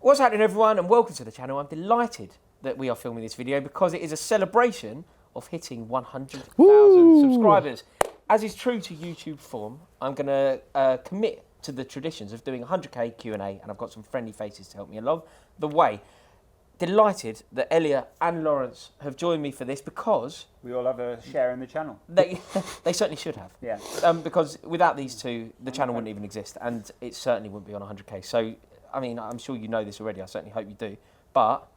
What's happening, everyone, and welcome to the channel. I'm delighted that we are filming this video because it is a celebration of hitting 100,000 subscribers. As is true to YouTube form, I'm going to commit to the traditions of doing 100k Q&A, and I've got some friendly faces to help me along the way. Delighted that Elliot and Lawrence have joined me for this because we all have a share in the channel. They certainly should have. Yeah. Because without these two, the channel wouldn't even exist, and it certainly wouldn't be on 100k. So, I mean, I'm sure you know this already. I certainly hope you do. But,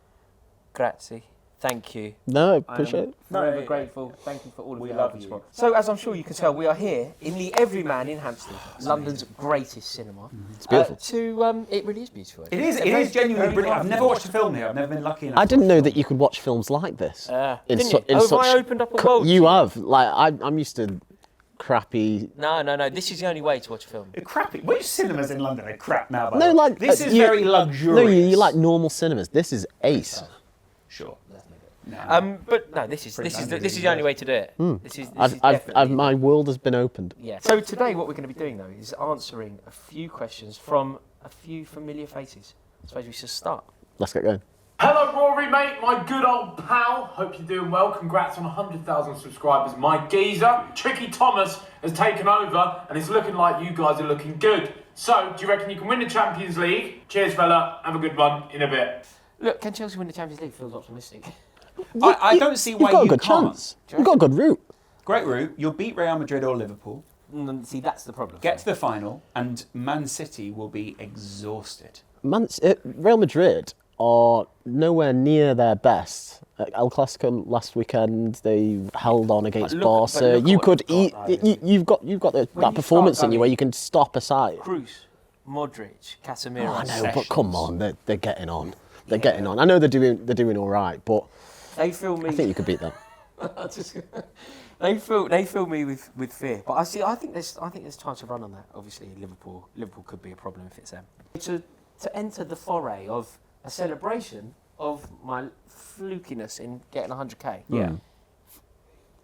grazie. Thank you. No, appreciate it. Forever grateful. Thank you for all of your love help and you. support. So, as I'm sure you can tell, we are here in the Everyman in Hampstead, London's greatest cinema. It's beautiful. It really is beautiful. It is genuinely brilliant. I've never watched a film here. I've never been lucky enough. I didn't know that you could watch films like this. Didn't you? Have I opened up a world? You have. Like I'm used to crappy. No. This is the only way to watch a film. Crappy. Which cinemas in London are crap now? No, like this is very luxurious. No, you like normal cinemas. This is ace. Sure. No. But no, this is the only way to do it. This is my world has been opened. Yeah. So today, what we're going to be doing though is answering a few questions from a few familiar faces. I suppose we should start. Let's get going. Hello Rory, mate, my good old pal. Hope you're doing well. Congrats on 100,000 subscribers. My geezer, Tricky Thomas, has taken over and it's looking like you guys are looking good. So, do you reckon you can win the Champions League? Cheers, fella. Have a good one in a bit. Look, can Chelsea win the Champions League? Feels optimistic. I don't see why you've got a you good can't. chance. You've got a good route. Great route. You'll beat Real Madrid or Liverpool. See, that's the problem. Get to the final, and Man City will be exhausted. Real Madrid are nowhere near their best. El Clasico last weekend, they held on against Barca. You could eat. You've got that performance in you where you can stop a side. Cruz, Modric, Casemiro. Oh, I know, but come on, they're getting on. They're getting on. I know they're doing all right, but they fill me. I think you could beat them. They fill me with fear. But I think there's time to run on that. Obviously, Liverpool could be a problem if it's them. To enter the foray of a celebration of my flukiness in getting 100k. Yeah.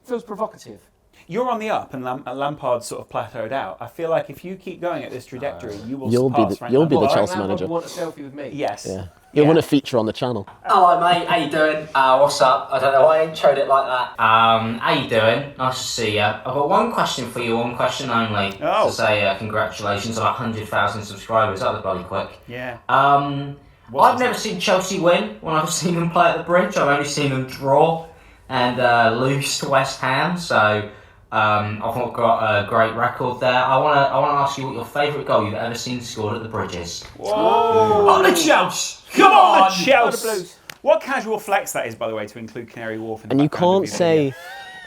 Feels provocative. You're on the up, and Lampard's sort of plateaued out. I feel like if you keep going at this trajectory, you will surpass Frank You'll be the Lampard. Chelsea manager. Want a selfie with me? Yes. Yeah. You'll want to feature on the channel. Hello mate, how you doing? What's up? I don't know why I introed it like that. How you doing? Nice to see you. I've got one question for you, one question only. Oh. To say congratulations on 100,000 subscribers. That was bloody quick. Yeah. I've never seen Chelsea win when I've seen them play at the Bridge. I've only seen them draw and lose to West Ham. So I've not got a great record there. I want to ask you what your favourite goal you've ever seen scored at the Bridge is. Whoa! On the Chelsea! Come on, the Chelsea! Blues. What casual flex that is, by the way, to include Canary Wharf in the And you background can't of your video.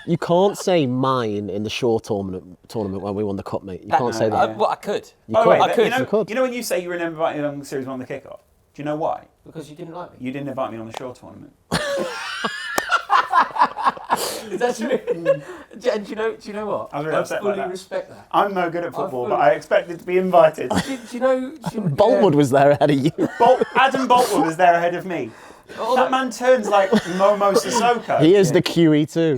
you can't say mine in the shore tournament when we won the cup, mate. You can't say that. Well, I could. By the way, I could. You could. You know when you say you were never invited on Series 1 on the kickoff? Do you know why? Because you didn't like me. You didn't invite me on the shore tournament. Is that true? And do you know what? I was really upset by fully that. respect that. I'm no good at football, but I expected to be invited. Do you know? Boltwood was there ahead of you. Adam Boltwood was there ahead of me. That man turns like Momo Sissoko. He is the QE too.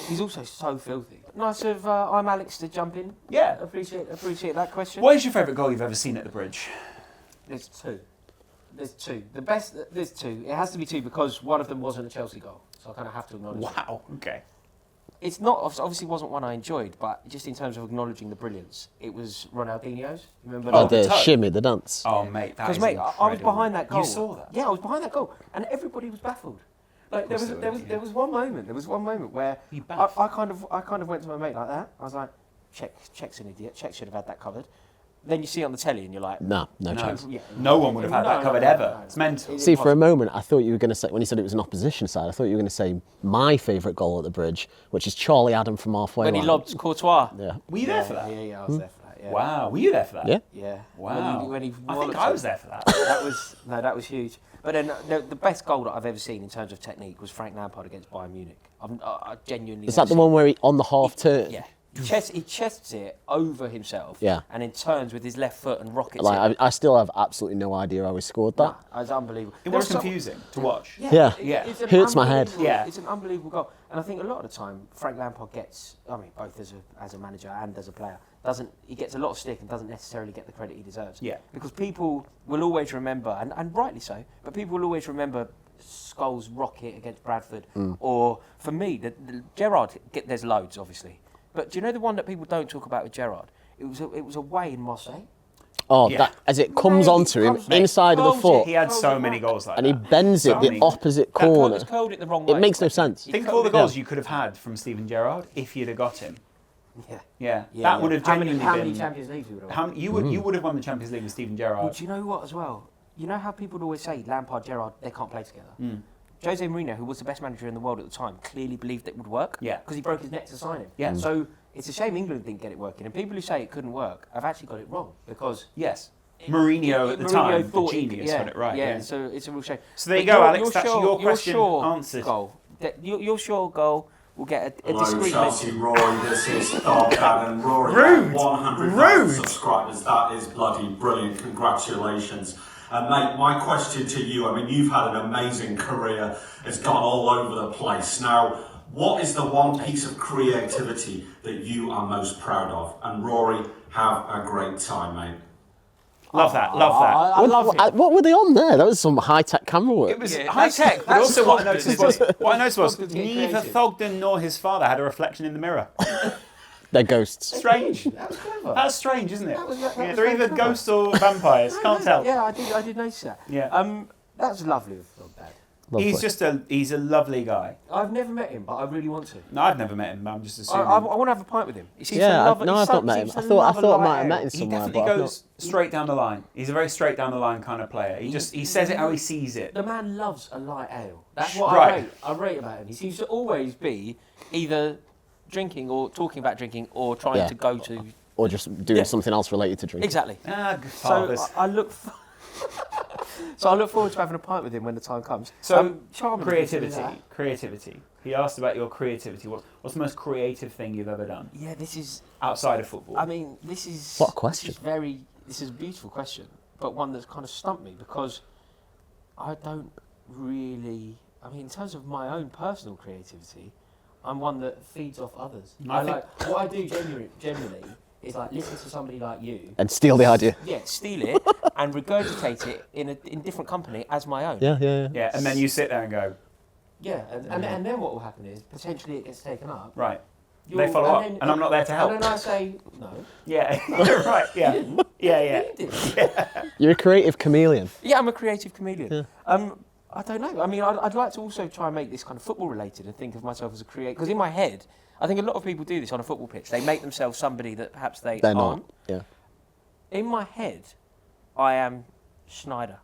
He's also so filthy. Nice of I'm Alex to jump in. Yeah. Appreciate that question. What is your favourite goal you've ever seen at the Bridge? There's two. The best. There's two. It has to be two because one of them wasn't a Chelsea goal, so I kind of have to acknowledge. Wow. Okay. It's not obviously wasn't one I enjoyed, but just in terms of acknowledging the brilliance, it was Ronaldinho's. Remember? Oh, that? the shimmy, the dance. Oh, mate, that is Because mate, I was incredible. behind that goal. You saw that? Yeah, I was behind that goal, and everybody was baffled. Like there was one moment where I kind of went to my mate like that. I was like, Czech's an idiot. Czech should have had that covered. Then you see it on the telly and you're like, No chance. Yeah, No one would have had that covered ever. No. It's mental. See, for a moment, I thought you were going to say, when you said it was an opposition side, I thought you were going to say my favourite goal at the Bridge, which is Charlie Adam from halfway when line. he lobbed Courtois. Yeah. Were you there for that? Yeah, I was there for that. Yeah. Wow. Were you there for that? Yeah. Yeah. Wow. When he I think walloped I him. was there for that. That was huge. But then the best goal that I've ever seen in terms of technique was Frank Lampard against Bayern Munich. I genuinely. Is that the one where he, on the half turn? Yeah. He chests it over himself. Yeah. And then turns with his left foot and rockets it. Like, I still have absolutely no idea how he scored that. Nah, it's unbelievable. It was confusing to watch. Yeah. It's an Hurts my head. unbelievable- Yeah. It's an unbelievable goal. And I think a lot of the time, Frank Lampard gets, both as a manager and as a player, he gets a lot of stick and doesn't necessarily get the credit he deserves. Yeah. Because people will always remember, and rightly so, but people will always remember Scholes' rocket against Bradford, or for me, the Gerrard. There's loads, obviously, but do you know the one that people don't talk about with Gerrard? It was away in Marseille. Oh, Yeah. that as it comes onto him inside of the foot, He had so many goals like and that. he bends it the opposite corner. He's curled it the wrong way. It makes no sense. Think of all the goals you could have had from Steven Gerrard if you'd have got him. Yeah. That would have How many genuinely Champions Leagues we would have won? you would have won the Champions League with Steven Gerrard. Well, do you know what as well? You know how people always say Lampard, Gerrard, they can't play together? Jose Mourinho, who was the best manager in the world at the time, clearly believed it would work. Yeah. Because he broke his neck to sign him. Yeah. So it's a shame England didn't get it working. And people who say it couldn't work have actually got it wrong. Because Yes. Mourinho at the time, the genius, got it right. Yeah, so it's a real shame. So there you go, Alex. That's your question answered. Your sure goal will get a Hello, discreet Chelsea mention. Rory. This is Dark and Rory. Rude. 100,000 subscribers. That is bloody brilliant. Congratulations. And mate, my question to you, I mean, you've had an amazing career. It's gone all over the place. Now, what is the one piece of creativity that you are most proud of? And Rory, have a great time, mate. Love that. I love it. What were they on there? That was some high-tech camera work. It was Yeah, high tech, but that's also what I noticed was Fogden's getting neither creative. Thogden nor his father had a reflection in the mirror. They're ghosts. Strange. That was clever. That's strange, isn't it? That was Yeah, very they're either clever. ghosts or vampires. Can't tell. Yeah, I did notice that. Yeah. That was lovely of Dad. Lovely. He's a lovely guy. I've never met him, but I really want to. No, I've never met him, but I'm just assuming. I want to have a pint with him. He seems to Yeah, love it. no, He I've not met him. seems I to thought love a I might light have met ale. him He somewhere, definitely but I've goes straight down the line. He's a very straight down the line kind of player. He says it how he sees it. The man loves a light ale. That's what Right. I rate about him. He seems to always be either drinking or talking about drinking or trying Yeah. to go to... or just doing something else related to drinking. Exactly. Good So fathers. I look... So I look forward to having a pint with him when the time comes. So charming creativity. He asked about your creativity. What's the most creative thing you've ever done Yeah, this is... outside of football? I mean, this is... What a question. This is a beautiful question, but one that's kind of stumped me because I don't really... I mean, in terms of my own personal creativity, I'm one that feeds off others. What I do generally is like listen to somebody like you And steal the idea. Yeah, steal it and regurgitate it in different company as my own. Yeah. Yeah, and then you sit there and go, Yeah, and then what will happen is potentially it gets taken up. right. They follow up, and I'm not there to help. And then I say no. Yeah, right. Yeah. You're a creative chameleon. Yeah, I'm a creative chameleon. I don't know. I mean, I'd like to also try and make this kind of football related and think of myself as a creator. Because in my head, I think a lot of people do this on a football pitch. They make themselves somebody that perhaps they're They're aren't. not. Yeah. In my head, I am Schneider.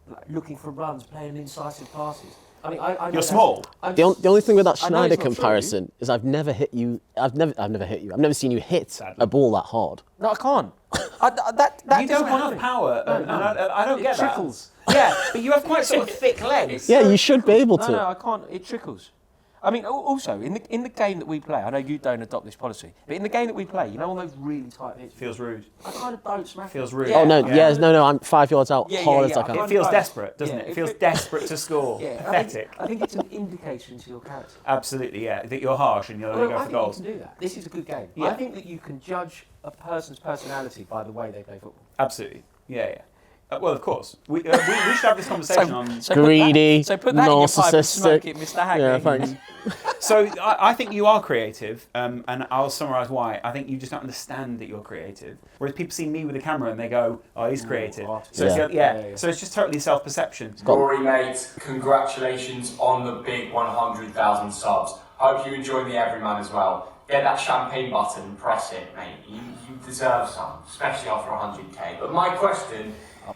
Like, looking for runs, playing incisive passes. I mean, I know You're that's- small. The only thing with that I know Schneider it's not true. comparison is I've never hit you. I've never hit you. I've never seen you hit Sadly. a ball that hard. No, I can't. That You doesn't don't have happen. power, and I don't It get that. trickles. Yeah, but you have quite sort of thick legs. Yeah, you should be able to. No, I can't. It trickles. I mean, also in the game that we play, I know you don't adopt this policy, but in the game that we play, you know, on those really tight pitches, Feels rude. I kind of don't smack. Feels it. rude. Oh no, Yeah. no, I'm 5 yards out, Yeah, hard yeah, as I yeah. can. It feels Right. desperate, doesn't Yeah, it? It it feels fe- desperate to score. Yeah, Pathetic. I think it's an indication to your character. Absolutely, yeah. That you're harsh and you're going to go I for think goals. you can do that. This is a good game. Yeah. I think that you can judge a person's personality by the way they play football. Absolutely. Yeah. Well, of course. We should have this conversation on... put Greedy, that in your pipe and smoke narcissistic. it, Mr. Hackney. Yeah, thanks. So I think you are creative, and I'll summarise why. I think you just don't understand that you're creative. Whereas people see me with a camera and they go, "Oh, he's creative." So Yeah. it's, yeah. So it's just totally self-perception. Rory, mate, congratulations on the big 100,000 subs. Hope you enjoy the Everyman as well. Get that champagne button and press it, mate. You deserve some, especially after 100k. But my question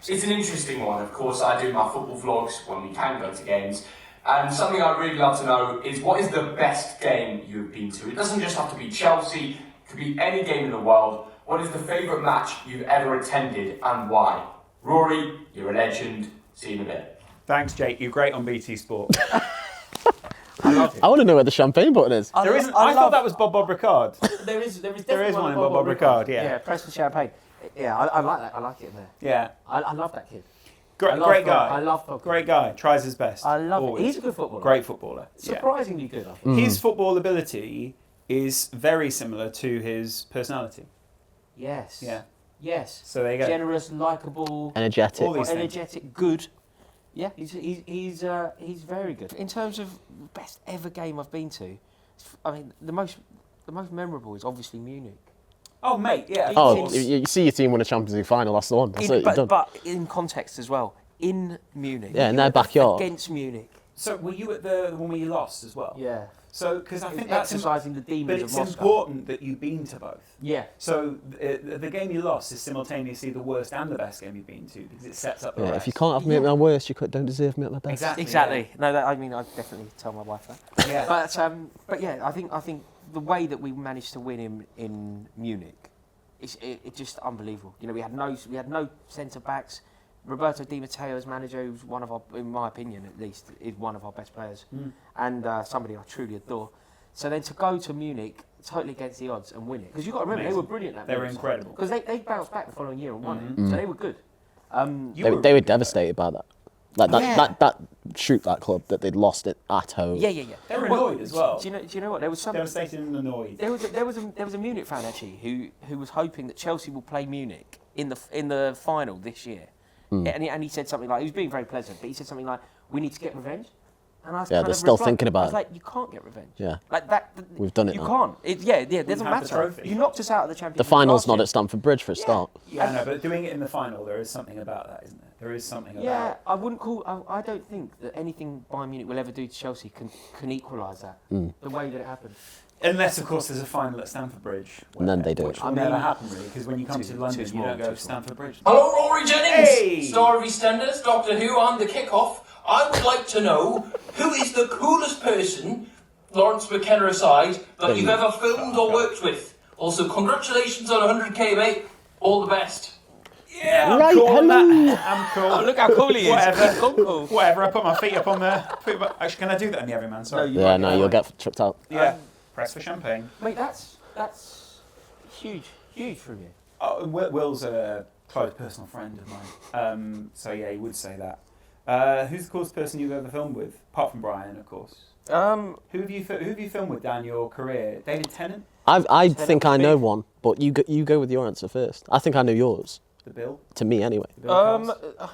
is an interesting one. Of course, I do my football vlogs when we can go to games. And something I'd really love to know is what is the best game you've been to? It doesn't just have to be Chelsea, it could be any game in the world. What is the favourite match you've ever attended and why? Rory, you're a legend. See you in a bit. Thanks, Jake. You're great on BT Sport. I love it. I want to know where the champagne button is. There isn't. I thought that was Bob Ricard. There is There is one in Bob Ricard, yeah. Yeah, press the champagne. Yeah, I like that. I like it in there. Yeah. I love that kid. Great, I love great Bob. guy. I love Bob. Great guy. Tries his best. I love Always. it. He's a good footballer. Great footballer. Yeah. Surprisingly good, I think. His football ability is very similar to his personality. Yes. Yeah. Yes. So there you go. Generous, likable, Energetic. All these things. energetic, good. Yeah, he's very good. In terms of best ever game I've been to, I mean the most memorable is obviously Munich. Oh, mate, yeah. Oh, you see your team win a Champions League final, that's the one. That's it, you're done. But in context as well, in Munich. Yeah, in their backyard. Against Munich. So were you at the one where you lost as well? Yeah. So, because I think that's exercising the but demons of it's Moscow. important that you've been to both. Yeah. So the game you lost is simultaneously the worst and the best game you've been to because it sets up the Yeah, rest. if you can't have me at my worst, you don't deserve me at my best. Exactly. No, I mean, I definitely tell my wife that. Yeah. But yeah, I think the way that we managed to win in Munich, it's just unbelievable. You know, we had no centre backs. Roberto Di Matteo as manager, who's one of our, in my opinion at least, is one of our best players, and somebody I truly adore. So then to go to Munich totally against the odds and win it, because you've got to remember, they were brilliant that They were incredible. because they bounced back the following year and won it, so they were good. They were devastated by that. Like that shoot that club that they'd lost it at home. Yeah. They were annoyed as well. Do you know what? There was some Devastated and annoyed. There was a Munich fan actually who was hoping that Chelsea will play Munich in the final this year, and he said something like, he was being very pleasant, but he said something like, "We need to get revenge." And I was kind they're of still replying, thinking about I was it. like, you can't get revenge. Yeah. Like that. We've done it You now. can't. It doesn't have the matter. trophy. You knocked us out of the Champions The League final's last not year. at Stamford Bridge for a start. Yeah, no, but doing it in the final, there is something about that, isn't there? There is something about Yeah, I wouldn't call. I don't think that anything Bayern Munich will ever do to Chelsea can equalise that. The way that it happened. Unless, of course, there's a final at Stamford Bridge. And then they do Which it. will never happen, really, because when you come Too to London, you small, don't go too to small. Stamford Bridge. Hello, Rory Jennings. Hey! Star of EastEnders, Doctor Who, and the kickoff. I would like to know who is the coolest person, Lawrence McKenna aside, that you've ever filmed or worked with. Also, congratulations on 100k, mate. All the best. Yeah, I'm Right, cool on hello. that. I'm cool. Oh, look how cool he is. Whatever. Cool. Whatever, I put my feet up on the... Actually, can I do that in the Everyman? Sorry. No, you- Yeah, no, you'll get chucked out. Yeah. Press for champagne. Mate, that's huge from you. Oh, Will's a close personal friend of mine. So yeah, he would say that. Who's the coolest person you've ever filmed with? Apart from Brian, of course. Who have you filmed with down your career? David Tennant? I think I know one, but you go with your answer first. I think I know yours. The Bill? To me, anyway.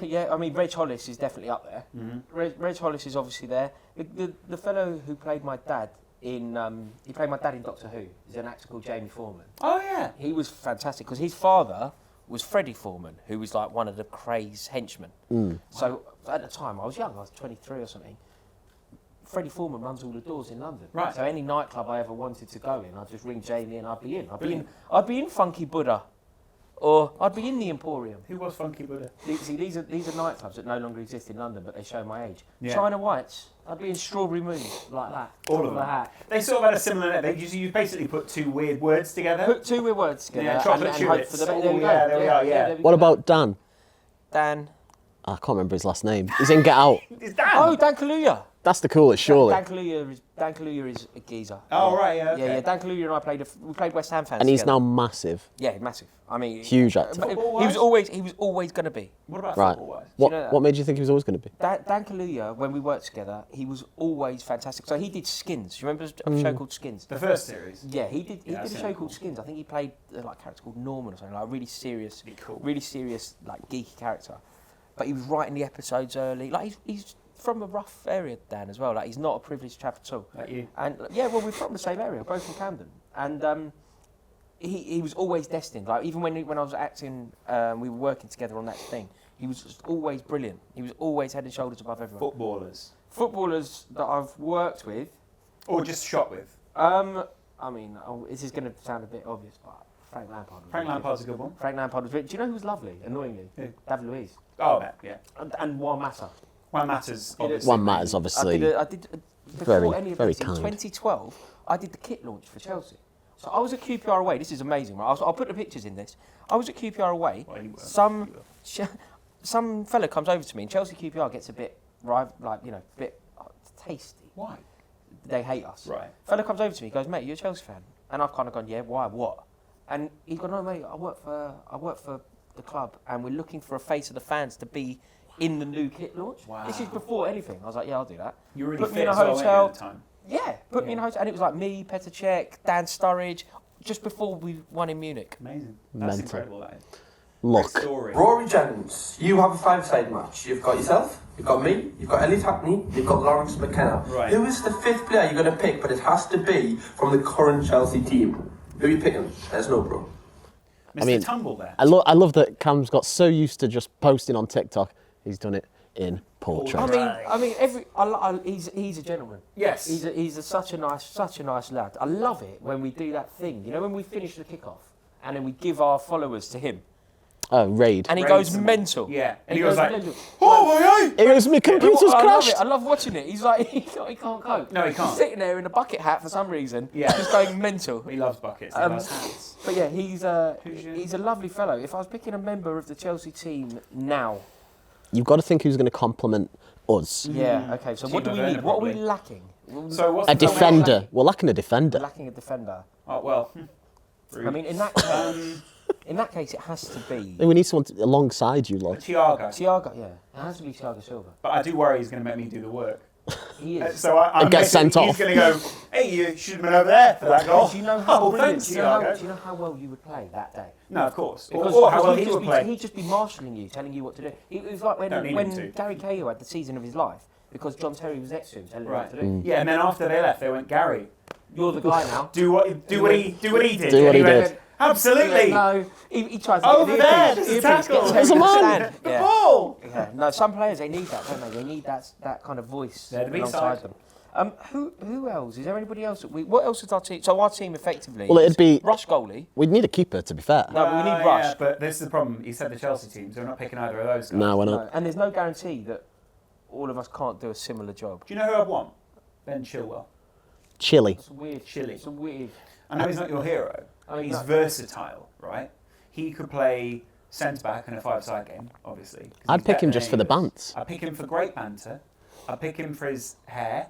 Yeah, I mean, Reg Hollis is definitely up there. Reg Hollis is obviously there. The fellow who played my dad in Doctor Who is an actor called Jamie Foreman. Oh yeah. He was fantastic because his father was Freddie Foreman, who was like one of the Craze henchmen. So at the time, I was young, I was 23 or something. Freddie Foreman runs all the doors in London. Right. So any nightclub I ever wanted to go in, I'd just ring Jamie and I'd be in. I'd be in Funky Buddha, or I'd be in the Emporium. Who was Funky Buddha? These are nightclubs that no longer exist in London, but they show my age. Yeah. China Whites, I'd be in Strawberry Moon, like that. All top of the them. hat. They sort of had a similar... You basically put two weird words together. Put two weird words together. Yeah, chocolate and hope tulips. for the best. Oh, There we go. yeah, there we are, yeah. there we What go. about Dan? Dan? I can't remember his last name. He's in Get Out. It's Dan! Oh, Dan Kaluuya. That's the coolest, surely. Dan Kaluuya is a geezer. Oh, right, yeah, okay. Yeah, Dan Kaluuya and I played West Ham fans And he's together. now massive. Yeah, massive. I mean, Huge actor. He was always going to be. What about Right. football-wise? What, know that? what made you think he was always going to be? Dan Kaluuya, when we worked together, he was always fantastic. So he did Skins. You remember a show called Skins? The first series? Yeah, he did. He Yeah, I've did a seen show it. called Skins. I think he played like a character called Norman or something, like a really serious, Cool. like geeky character. But he was writing the episodes early. Like he's from a rough area, Dan, as well. Like he's not a privileged chap at all. Like you? And yeah, well, we're from the same area, both from Camden, and he was always destined. Like even when I was acting, we were working together on that thing. He was just always brilliant. He was always head and shoulders above everyone. Footballers. Footballers that I've worked with. Or just shot with? I mean, this is going to sound a bit obvious, but Frank Lampard. Frank Lampard's a good one. Frank Lampard was. Do you know who was lovely? Annoyingly, Who? David Luiz Oh, yeah. and Juan Mata. One matters, You know, obviously. One matters, obviously. I did before Very, any of very this, in kind. 2012. I did the kit launch for Chelsea. So I was at QPR away. This is amazing. Right? I'll put the pictures in this. I was at QPR away. Well, you were. Some fella comes over to me, and Chelsea QPR gets a bit tasty. Why? They hate us. Right. Fella comes over to me, goes, "Mate, you're a Chelsea fan?" And I've kind of gone, "Yeah, why? What?" And he's gone, "No, mate, I work for the club, and we're looking for a face of the fans to be in the new kit launch." Wow. This is before anything. I was like, "Yeah, I'll do that." You were really Put me fit in a as well, weren't you, hotel. at the time? Yeah, put me in a hotel, and it was like me, Petr Cech, Dan Sturridge, just before we won in Munich. Amazing. That's Mental. incredible, that is. Look. Great story. Rory Jennings, you have a five-side match. You've got yourself, you've got me, you've got Elliot Hackney, you've got Lawrence McKenna. Right. Who is the fifth player you're going to pick? But it has to be from the current Chelsea team. Who are you picking? There's no bro. Mr. Tumble there. I love that Cam's got so used to just posting on TikTok. He's done it in portrait. He's a gentleman. Yes. He's such a nice lad. I love it when we do that thing. You know, when we finish the kickoff and then we give our followers to him. Oh, raid. And he goes mental. Yeah. And he goes like, oh my God! It was my computer's I love crashed. it. I love watching it. He's like, he can't cope. No, he can't. He's sitting there in a bucket hat for some reason. Yeah. Just going mental. He loves buckets. He loves hats. But yeah, he's a lovely fellow. If I was picking a member of the Chelsea team now. You've got to think who's going to compliment us. Yeah, okay. So what do we need? What are we lacking? So what's A defender. We're lacking a defender. We're lacking a defender. Oh, well. I mean, in that case, it has to be We need someone alongside you, lot. Thiago. Thiago. Yeah, it has to be Thiago Silva. But I do worry he's going to make me do the work. He is. So I'm get sent he's off. going to go, hey, you should have been over there for that goal. Do you know how brilliant? thanks, Do you know how well you would play that day? No, of course. Because Or how well he would play. he'd just be marshalling you, telling you what to do. It was like Don't need him to. when Gary Cahill had the season of his life, because John Terry was next to him, telling him what to do. Yeah, and then after they left, they went, Gary, You're the guy now. do what he did. Do what he And did. went, absolutely. No, he tries to Over get there, the there's a earpiece, tackle. gets There's a Terry to man. stand. The Yeah. ball. Yeah. No, some players they need that, don't they? They need that kind of voice They're the alongside B-side. them. Who else? Is there anybody else? What else is our team? So our team effectively. Well, it'd is be- Rush goalie. We'd need a keeper, to be fair. No, but we need Yeah, Rush. but this is the problem. He said the Chelsea team, so we're not picking either of those guys. No, we're No, not. and there's no guarantee that all of us can't do a similar job. Do you know who I'd want? Ben Chilwell. Chilly. It's weird. Chilly. It's a weird. I know he's not your hero. I mean, He's no. versatile, right? He could play centre-back in a five-side game, obviously. 'cause I'd he's pick better him than just for the any of us. bants. I'd pick him for great banter. I'd pick him for his hair.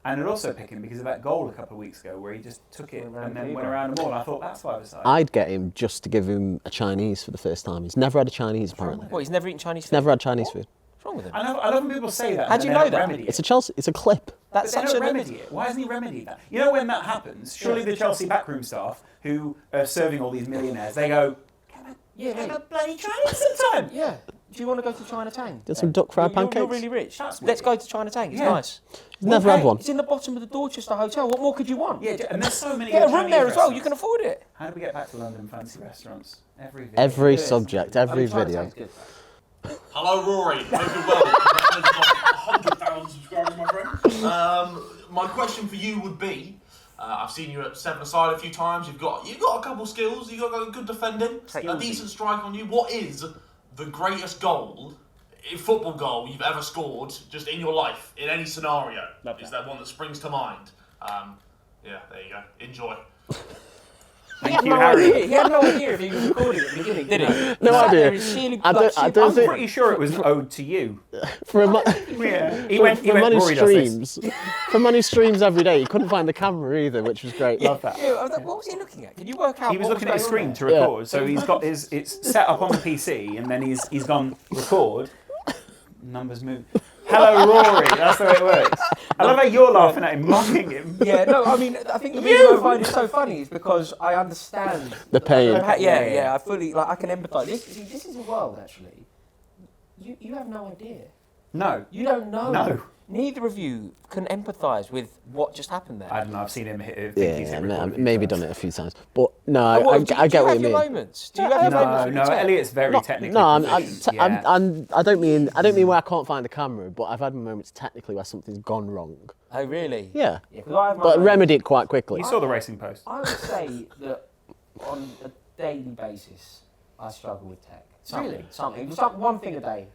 And I'd also pick him because of that goal a couple of weeks ago where he just took it Went around and then the went keeper. around the ball. And I thought, that's five-a-side. I'd get him just to give him a Chinese for the first time. He's never had a Chinese, apparently. What? He's never eaten Chinese food. He's never had Chinese food. What's wrong with him? I love when people say that. How and do then you they know don't that? remedy it. It's a Chelsea. It's a clip. That's But they such don't a remedy it. Why hasn't he remedied that? You know when that happens, surely the Chelsea backroom staff who are serving all these millionaires, they go, Yeah, "Can mate. I bloody Chinese sometime?" Yeah. Do you want to go to Chinatown? Get some duck fried You're pancakes. really rich. That's Let's weird. go to Chinatown. It's Yeah. nice. He's never had one. It's in the bottom of the Dorchester Hotel. What more could you want? Yeah, and there's so many Get a good room Chinese there as well. You can restaurants. afford it. How do we get back to London fancy restaurants? Every video. Every Yeah. subject, every video. Good. Hello, Rory. Hope you're well. Congratulations on 100,000 subscribers, my friend. My question for you would be: I've seen you at seven-a-side a few times. You've got a couple skills. You've got good defending, a decent strike on you. What is the greatest goal, football goal you've ever scored, just in your life, in any scenario? Is there one that springs to mind? Yeah, there you go. Enjoy. Thank you, Harry. He had no idea if he was recording at the beginning, did he? No Sat idea. there and sheerly, I don't I'm think pretty sure it was owed to you. for a man, Yeah. He for went, a man who Rory does this. streams, for a man who streams every day, he couldn't find the camera either, which was great. Love that. Yeah, I was like, what was he looking at? Can you work out? He was what looking at his going screen on to record, so he's got it's set up on the PC, and then he's gone record. Numbers move. Hello, Rory. That's the way it works. I love how you're laughing at him, mocking him. there? Yeah, no, I mean, I think the reason I find it so funny is because I understand The pain. Yeah, I fully I can empathise. This is a world actually. You have no idea. No, You don't know. No. Neither of you can empathise with what just happened there. I don't know. I've seen him hit. Think he's hit record a few maybe times. done it a few times, but no, Do I get what have you your mean. moments? Do you have your moments? No, with your tech? Elliot's very technically. No, proficient, yeah. I don't mean where I can't find the camera, but I've had moments technically where something's gone wrong. Oh, really? Yeah, 'cause I have my but moments. remedy it quite quickly. You saw the racing post. I would say that on a daily basis, I struggle with tech. Something. It's like one thing a day.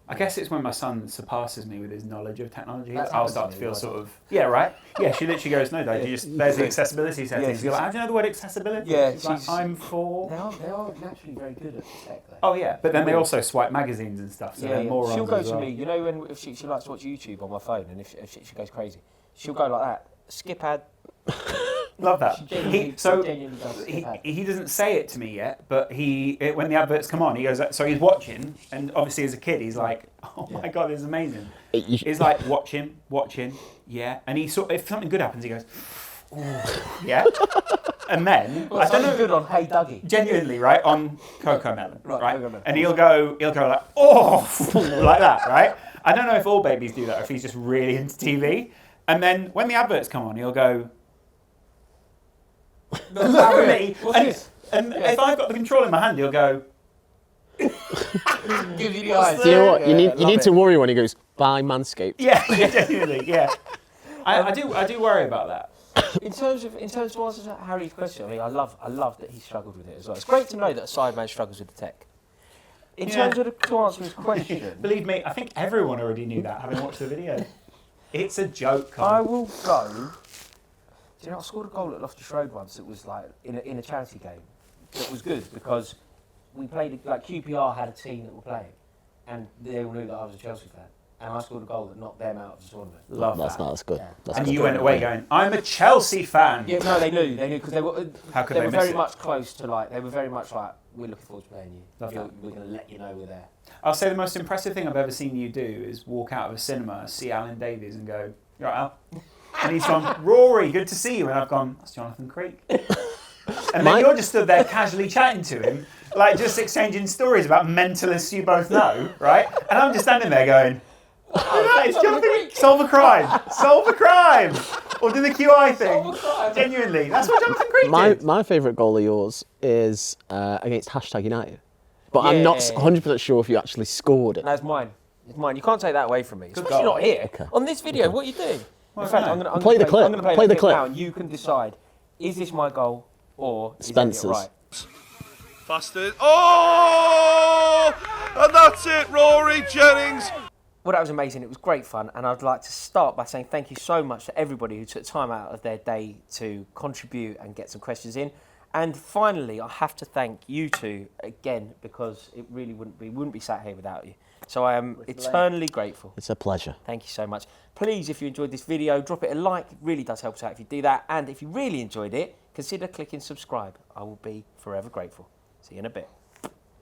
I guess it's when my son surpasses me with his knowledge of technology That's that I'll happened start to to me, feel right? sort of yeah, she literally goes, no, Dad, there's the accessibility settings. You're like, how do you know the word accessibility? Yeah, It's like, she's- I'm for. They are naturally very good at tech, though. Oh yeah, but then they also swipe magazines and stuff, so Yeah, they're morons she'll go as to well. me. You know when if she likes to watch YouTube on my phone, and if she goes crazy, she'll go like that. Skip ad. Love that. Genuinely does. He doesn't say it to me yet, but when the adverts come on, he goes. So he's watching, and obviously as a kid, he's like, "Oh my god, this is amazing." He's like watching, yeah. And if something good happens, he goes, "Ooh, yeah." And then I don't know. Good on Hey Dougie. Genuinely, right, on Coco Melon, right? Coco Melon. And he'll go like, "Oh," like that, right? I don't know if all babies do that, or if he's just really into TV. And then when the adverts come on, he'll go. And if I've got the control in my hand, he'll go. Give you the eyes. Do you know what? You need to worry when he goes, "Bye, Manscaped." Yeah, genuinely, yeah. I do worry about that. In terms of answer Harry's question, I mean, I love that he struggled with it as well. It's great to know that a sideman struggles with the tech. In terms of to answer his question, believe me, I think everyone already knew that, having watched the video. It's a joke. Colin. I will go. Do you know, I scored a goal at Loftus Road once. It was like in a charity game. That was good because we played like QPR had a team that were playing, and they all knew that I was a Chelsea fan. And I scored a goal that knocked them out of the tournament. Love That's that. not as good. Yeah. That's And good. you went away going, "I'm a Chelsea fan." Yeah, no, they knew because they were. How could they they were miss very it? much close to like. They were very much like, "We're looking forward to playing you. Love that. We're going to let you know we're there." I'll say the most impressive thing I've ever seen you do is walk out of a cinema, see Alan Davies, and go, "You all right, Al?" And he's gone, "Rory, good to see you." And I've gone, "That's Jonathan Creek." And then you're just stood there casually chatting to him, like just exchanging stories about mentalists you both know, right? And I'm just standing there going, "Oh, it's Jonathan Creek. Solve a crime. Solve a crime." Or do the QI thing. Genuinely. That's what Jonathan Creek did. My favourite goal of yours is against #United. But I'm not 100% sure if you actually scored it. No, it's mine. It's mine. You can't take that away from me. Especially goal. not here. Okay. On this video, what are you doing? In fact, I'm going to Play the clip. I'm going to Play the clip clip. now, and you can decide: is this my goal or is Spencer's. it right? Bastard. Oh! And that's it, Rory Jennings. Well, that was amazing. It was great fun, and I'd like to start by saying thank you so much to everybody who took time out of their day to contribute and get some questions in. And finally, I have to thank you two again because it really wouldn't be sat here without you. So I am eternally grateful. It's a pleasure. Thank you so much. Please, if you enjoyed this video, drop it a like. It really does help us out if you do that. And if you really enjoyed it, consider clicking subscribe. I will be forever grateful. See you in a bit.